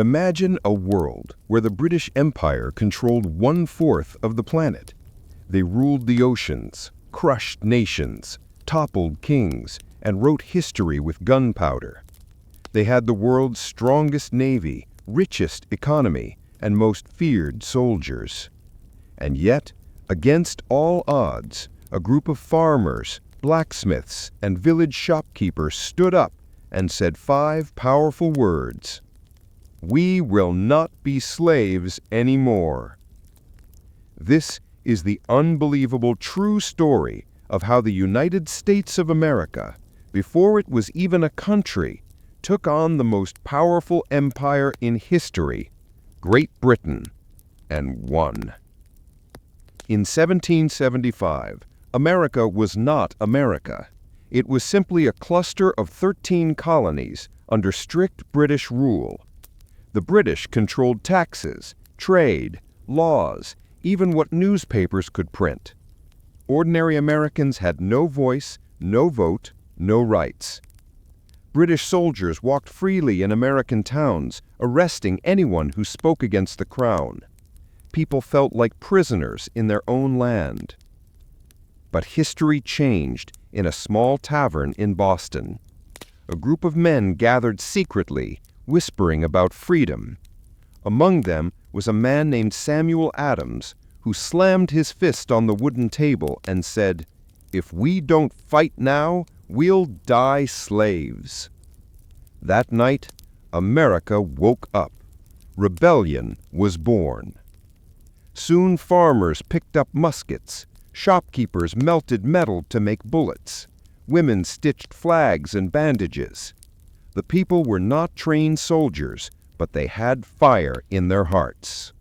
Imagine a world where the British Empire controlled 1/4 of the planet. They ruled the oceans, crushed nations, toppled kings, and wrote history with gunpowder. They had the world's strongest navy, richest economy, and most feared soldiers. And yet, against all odds, a group of farmers, blacksmiths, and village shopkeepers stood up and said 5 powerful words: "We will not be slaves anymore." This is the unbelievable true story of how the United States of America, before it was even a country, took on the most powerful empire in history, Great Britain, and won. In 1775, America was not America. It was simply a cluster of 13 colonies under strict British rule. The British controlled taxes, trade, laws, even what newspapers could print. Ordinary Americans had no voice, no vote, no rights. British soldiers walked freely in American towns, arresting anyone who spoke against the crown. People felt like prisoners in their own land. But history changed in a small tavern in Boston. A group of men gathered secretly, whispering about freedom. Among them was a man named Samuel Adams, who slammed his fist on the wooden table and said, "If we don't fight now, we'll die slaves." That night, America woke up. Rebellion was born. Soon farmers picked up muskets, shopkeepers melted metal to make bullets, women stitched flags and bandages. The people were not trained soldiers, but they had fire in their hearts.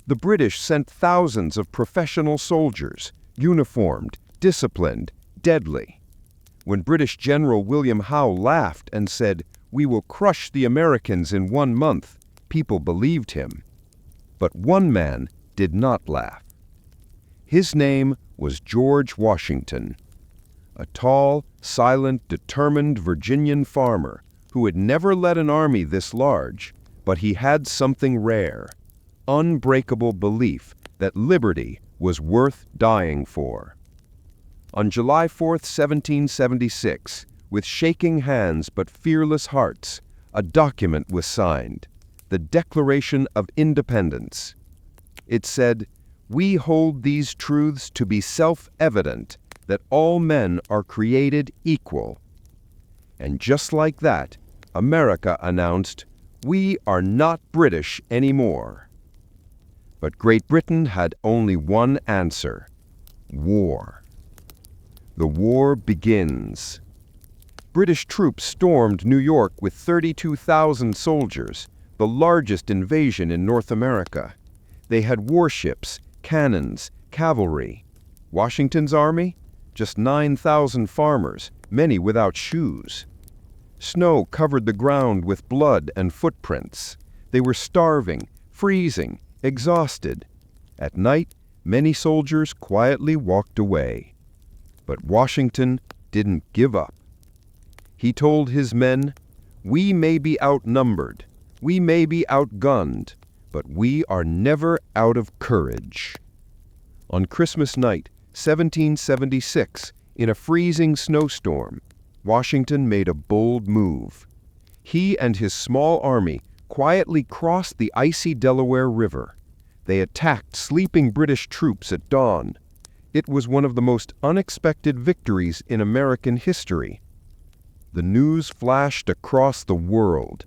The British sent thousands of professional soldiers, uniformed, disciplined, deadly. When British General William Howe laughed and said, "We will crush the Americans in 1 month," people believed him. But one man did not laugh. His name was George Washington, a tall, silent, determined Virginian farmer who had never led an army this large, but he had something rare: unbreakable belief that liberty was worth dying for. On July 4, 1776, with shaking hands but fearless hearts, a document was signed, the Declaration of Independence. It said, "We hold these truths to be self-evident, that all men are created equal." And just like that, America announced, "We are not British anymore." But Great Britain had only one answer: war. The war begins. British troops stormed New York with 32,000 soldiers, the largest invasion in North America. They had warships, cannons, cavalry. Washington's army? Just 9,000 farmers, many without shoes. Snow covered the ground with blood and footprints. They were starving, freezing, exhausted. At night, many soldiers quietly walked away. But Washington didn't give up. He told his men, "We may be outnumbered, we may be outgunned, but we are never out of courage." On Christmas night, 1776, in a freezing snowstorm, Washington made a bold move. He and his small army quietly crossed the icy Delaware River. They attacked sleeping British troops at dawn. It was one of the most unexpected victories in American history. The news flashed across the world.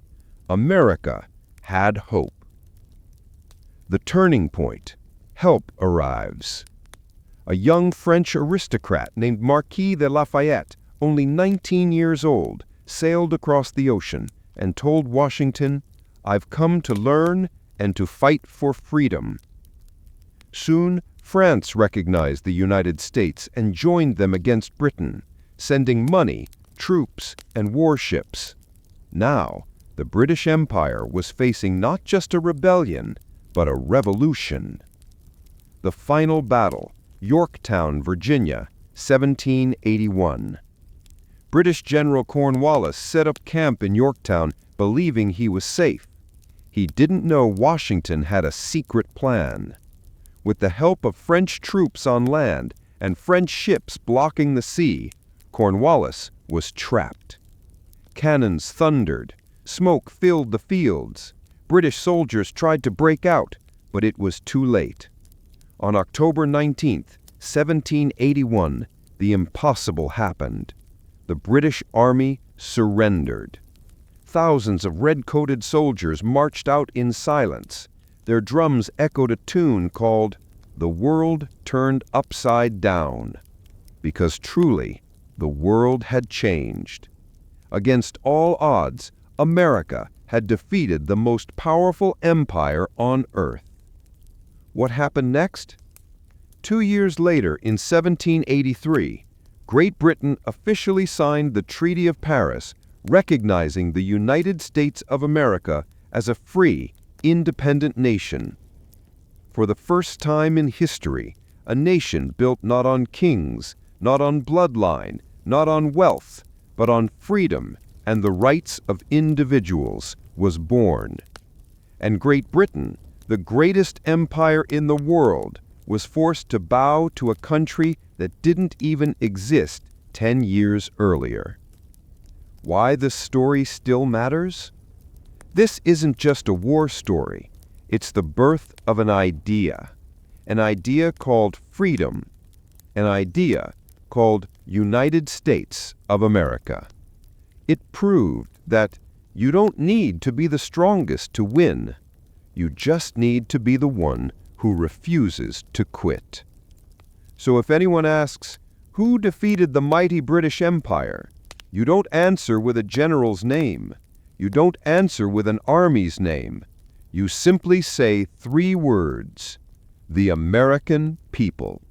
America had hope. The turning point. Help arrives. A young French aristocrat named Marquis de Lafayette, only 19 years old, sailed across the ocean and told Washington, "I've come to learn and to fight for freedom." Soon, France recognized the United States and joined them against Britain, sending money, troops, and warships. Now, the British Empire was facing not just a rebellion, but a revolution. The final battle, Yorktown, Virginia, 1781. British General Cornwallis set up camp in Yorktown, believing he was safe. He didn't know Washington had a secret plan. With the help of French troops on land and French ships blocking the sea, Cornwallis was trapped. Cannons thundered. Smoke filled the fields. British soldiers tried to break out, but it was too late. On October 19, 1781, the impossible happened. The British Army surrendered. Thousands of red-coated soldiers marched out in silence. Their drums echoed a tune called "The World Turned Upside Down," because truly, the world had changed. Against all odds, America had defeated the most powerful empire on earth. What happened next? 2 years later, in 1783, Great Britain officially signed the Treaty of Paris, recognizing the United States of America as a free, independent nation. For the first time in history, a nation built not on kings, not on bloodline, not on wealth, but on freedom and the rights of individuals was born. And Great Britain, the greatest empire in the world, was forced to bow to a country that didn't even exist 10 years earlier. Why this story still matters? This isn't just a war story. It's the birth of an idea called freedom, an idea called United States of America. It proved that you don't need to be the strongest to win. You just need to be the one who refuses to quit. So if anyone asks, who defeated the mighty British Empire? You don't answer with a general's name. You don't answer with an army's name. You simply say 3 words: the American people.